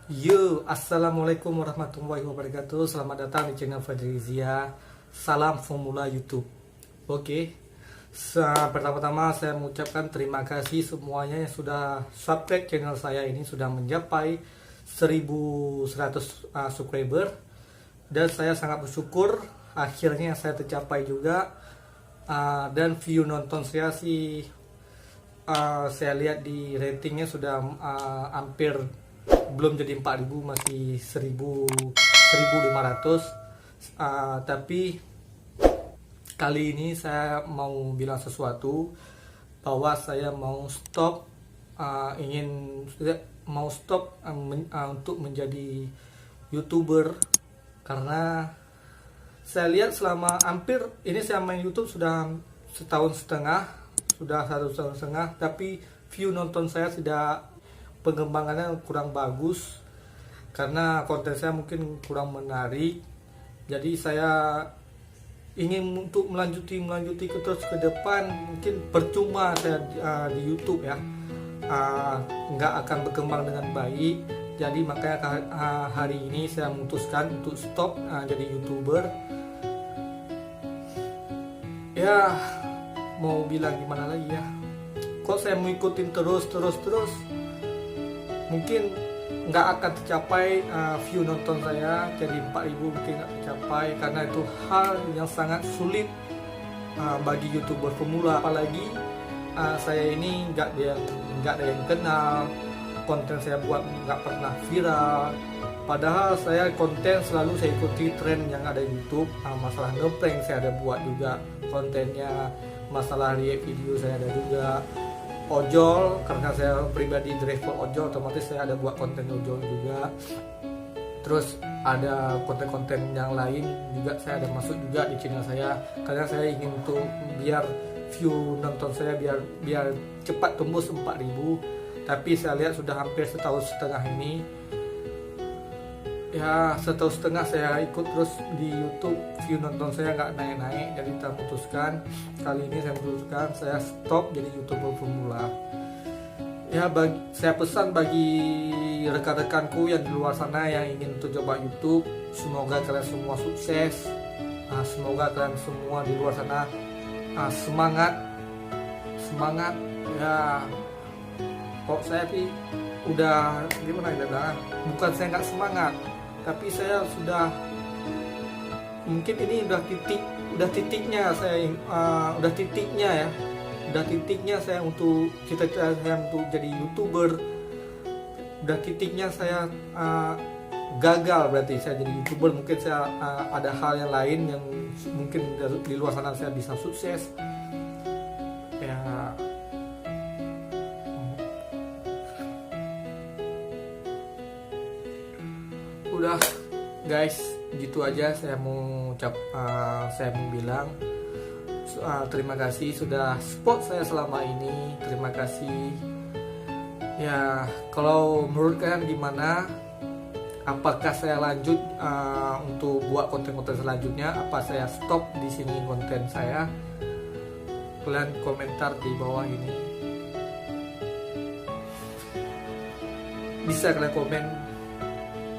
Assalamualaikum warahmatullahi wabarakatuh. Selamat datang di channel Fadrizia. Salam Formula YouTube. Oke, pertama-tama saya mengucapkan terima kasih semuanya yang sudah subscribe channel saya ini, sudah mencapai 1100 subscriber. Dan saya sangat bersyukur akhirnya saya tercapai juga. Dan view nonton saya sih, saya lihat di ratingnya sudah hampir, belum jadi 4.000, masih 1.500. Tapi kali ini saya mau bilang sesuatu, bahwa saya mau stop, untuk menjadi YouTuber, karena saya lihat selama hampir ini saya main YouTube sudah 1,5 tahun, tapi view nonton saya tidak, pengembangannya kurang bagus karena konten saya mungkin kurang menarik. Jadi saya ingin untuk melanjuti terus ke depan, mungkin percuma saya di YouTube ya, nggak akan berkembang dengan baik. Jadi makanya hari ini saya memutuskan untuk stop jadi YouTuber. Ya, mau bilang gimana lagi ya, kok saya mau ikutin terus, mungkin nggak akan tercapai view nonton saya jadi 4.000, mungkin nggak tercapai, karena itu hal yang sangat sulit bagi YouTuber pemula. Apalagi saya ini nggak ada yang kenal, konten saya buat nggak pernah viral, padahal saya konten selalu saya ikuti tren yang ada di YouTube. Masalah ngeprank saya ada buat juga kontennya, masalah lihat video saya ada juga, ojol karena saya pribadi driver ojol, otomatis saya ada buat konten ojol juga. Terus ada konten-konten yang lain juga saya ada masuk juga di channel saya, karena saya ingin untuk biar view nonton saya biar cepat tembus 4.000. Tapi saya lihat sudah hampir 1,5 tahun ini ya, 1,5 tahun saya ikut terus di YouTube, view nonton saya nggak naik-naik. Jadi saya memutuskan, kali ini saya stop jadi YouTuber pemula ya. Saya pesan bagi rekan-rekanku yang di luar sana yang ingin untuk coba YouTube, semoga kalian semua sukses. Semoga kalian semua di luar sana semangat ya. Kok saya sih udah gimana ya, bukan saya nggak semangat, tapi saya sudah, mungkin ini udah titiknya saya untuk cita-cita saya untuk jadi YouTuber. Udah titiknya saya gagal, berarti saya jadi YouTuber. Mungkin saya ada hal yang lain yang mungkin di luar sana saya bisa sukses ya. Udah guys, gitu aja saya mau bilang terima kasih sudah support saya selama ini. Terima kasih ya. Kalau menurut kalian gimana, apakah saya lanjut untuk buat konten-konten selanjutnya, apa saya stop di sini konten saya? Kalian komentar di bawah ini, bisa kalian komen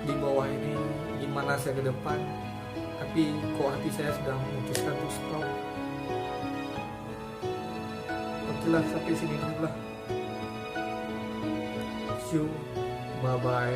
di bawah ini gimana saya ke depan. Tapi kok hati saya sudah memutuskan untuk stop. Oke lah, sampai sini dulu lah. See you, bye bye.